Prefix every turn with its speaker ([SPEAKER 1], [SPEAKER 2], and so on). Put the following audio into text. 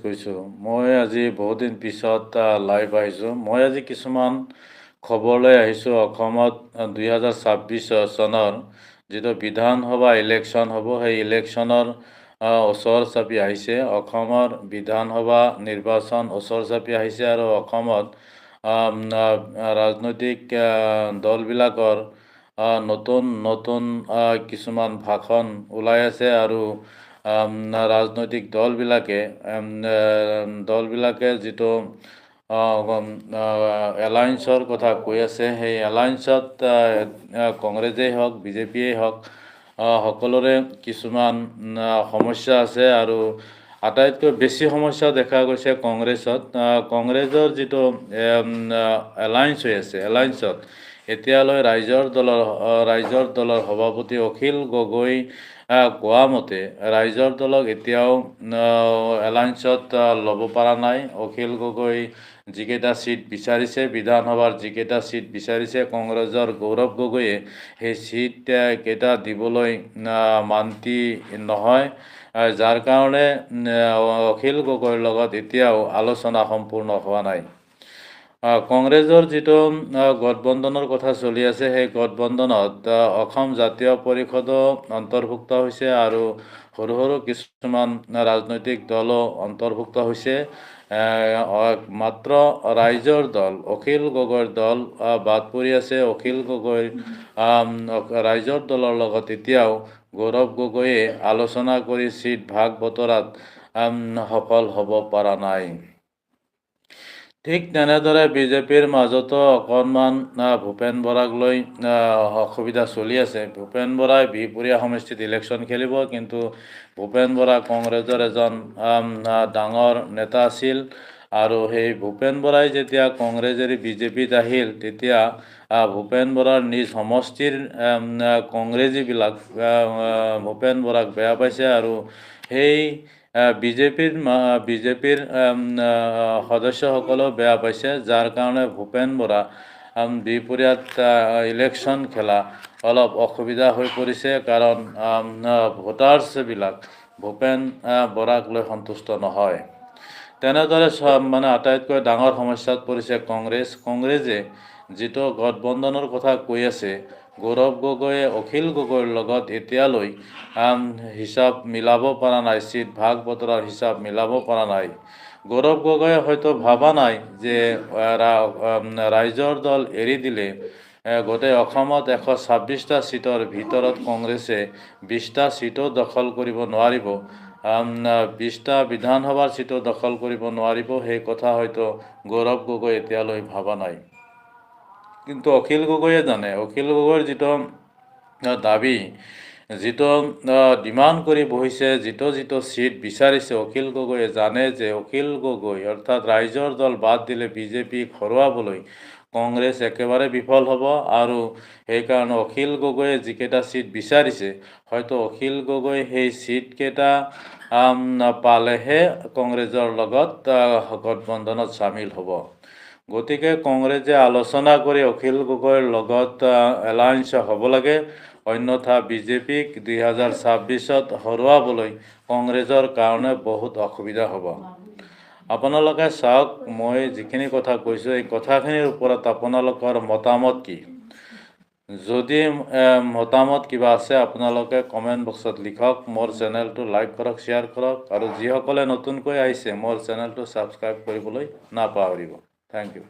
[SPEAKER 1] কৈছোঁ। মই আজি বহুদিন পিছত লাইভ আহিছোঁ। মই আজি কিছুমান খবৰ লৈ আহিছোঁ। অসমত 2026 চনৰ যিটো বিধানসভা ইলেকশ্যন হ'ব, সেই ইলেকশ্যনৰ ওচৰ চাপি আহিছে। অসমৰ বিধানসভা নিৰ্বাচন ওচৰ চাপি আহিছে আৰু অসমত ৰাজনৈতিক দলবিলাকৰ নতুন নতুন কিছুমান ভাষণ ওলাই আছে আৰু ৰাজনৈতিক দলবিলাকে যিটো এলায়েন্সৰ কথা কৈ আছে, সেই এলায়েন্সত কংগ্ৰেছেই হওক বিজেপিয়েই হওক সকলোৰে কিছুমান সমস্যা আছে আৰু আটাইতকৈ বেছি সমস্যা দেখা গৈছে কংগ্ৰেছত। কংগ্ৰেছৰ যিটো এলায়েন্স হৈ আছে, এলায়েন্সত এতিয়ালৈ ৰাইজৰ দলৰ সভাপতি অখিল গগৈ কোৱা মতে ৰাইজৰ দলক এতিয়াও এলায়েন্সত ল'ব পৰা নাই। অখিল গগৈ যিকেইটা চিট বিচাৰিছে, বিধানসভাৰ যিকেইটা চিট বিচাৰিছে, কংগ্ৰেছৰ গৌৰৱ গগৈয়ে সেই চিট কেইটা দিবলৈ মান্তি নহয়, যাৰ কাৰণে অখিল গগৈৰ লগত এতিয়াও আলোচনা সম্পূৰ্ণ হোৱা নাই। কংগ্ৰেছৰ যিটো গঠবন্ধনৰ কথা চলি আছে, সেই গঠবন্ধনত অসম জাতীয় পৰিষদো অন্তৰ্ভুক্ত হৈছে আৰু সৰু সৰু কিছুমান ৰাজনৈতিক দলো অন্তৰ্ভুক্ত হৈছে। মাত্ৰ ৰাইজৰ দল, অখিল গগৈৰ দল বাদ পৰি আছে। অখিল গগৈৰ ৰাইজৰ দলৰ লগত এতিয়াও গৌৰৱ গগৈয়ে আলোচনা কৰি চিট ভাগ বতৰাত সফল হ'ব পৰা নাই। ঠিক তেনেদৰে বিজেপিৰ মাজতো অকণমান ভূপেন বৰাক লৈ অসুবিধা চলি আছে। ভূপেন বৰাই বিহপুৰীয়া সমষ্টিত ইলেকশ্যন খেলিব, কিন্তু ভূপেন বৰা কংগ্ৰেছৰ এজন ডাঙৰ নেতা আছিল আৰু সেই ভূপেন বৰাই যেতিয়া কংগ্ৰেছ এৰি বিজেপিত আহিল, তেতিয়া ভূপেন বৰাৰ নিজ সমষ্টিৰ কংগ্ৰেছীবিলাক ভূপেন বৰাক বেয়া পাইছে আৰু সেই বিজেপিৰ সদস্যসকলেও বেয়া পাইছে, যাৰ কাৰণে ভূপেন বৰা বিহপুৰীয়াত ইলেকশ্যন খেলা অলপ অসুবিধা হৈ পৰিছে, কাৰণ ভোটাৰ্ছবিলাক ভূপেন বৰাক লৈ সন্তুষ্ট নহয়। তেনেদৰে আটাইতকৈ ডাঙৰ সমস্যাত পৰিছে কংগ্ৰেছে যিটো গঠবন্ধনৰ কথা কৈ আছে। গৌৰৱ গগৈয়ে অখিল গগৈৰ লগত এতিয়ালৈ হিচাপ মিলাব পৰা নাই, চিট ভাগ বতৰাৰ হিচাপ মিলাব পৰা নাই। গৌৰৱ গগৈয়ে হয়তো ভবা নাই যে ৰাইজৰ দল এৰি দিলে গোটেই অসমত 126টা চিটৰ ভিতৰত কংগ্ৰেছে 20টা চিটো দখল কৰিব নোৱাৰিব, 20টা বিধানসভাৰ চিটো দখল কৰিব নোৱাৰিব। সেই কথা হয়তো গৌৰৱ গগৈ এতিয়ালৈ ভবা নাই, কিন্তু অখিল গগৈয়ে জানে। অখিল গগৈৰ যিটো দাবী, যিটো ডিমাণ্ড কৰি বহিছে, যিটো চিট বিচাৰিছে, অখিল গগৈয়ে জানে যে অখিল গগৈ অৰ্থাৎ ৰাইজৰ দল বাদ দিলে বিজেপিক হৰুৱাবলৈ কংগ্ৰেছ একেবাৰে বিফল হ'ব আৰু সেইকাৰণে অখিল গগৈয়ে যিকেইটা চিট বিচাৰিছে, হয়তো অখিল গগৈ সেই চিটকেইটা পালেহে কংগ্ৰেছৰ লগত গঠবন্ধনত চামিল হ'ব। গতিকে কংগ্ৰেছে আলোচনা কৰি অখিল গগৈৰ লগত এলায়েন্স হ'ব লাগে, অন্যথা বিজেপিক 2026ত হৰুৱাবলৈ কংগ্ৰেছৰ কাৰণে বহুত অসুবিধা হ'ব। আপোনালোকে চাওক, মই যিখিনি কথা কৈছোঁ, এই কথাখিনিৰ ওপৰত আপোনালোকৰ মতামত কি? যদি মতামত কিবা আছে আপোনালোকে কমেণ্ট বক্সত লিখক। মোৰ চেনেলটো লাইক কৰক, শ্বেয়াৰ কৰক আৰু যিসকলে নতুনকৈ আহিছে মোৰ চেনেলটো ছাবস্ক্ৰাইব কৰিবলৈ নাপাহৰিব। Thank U.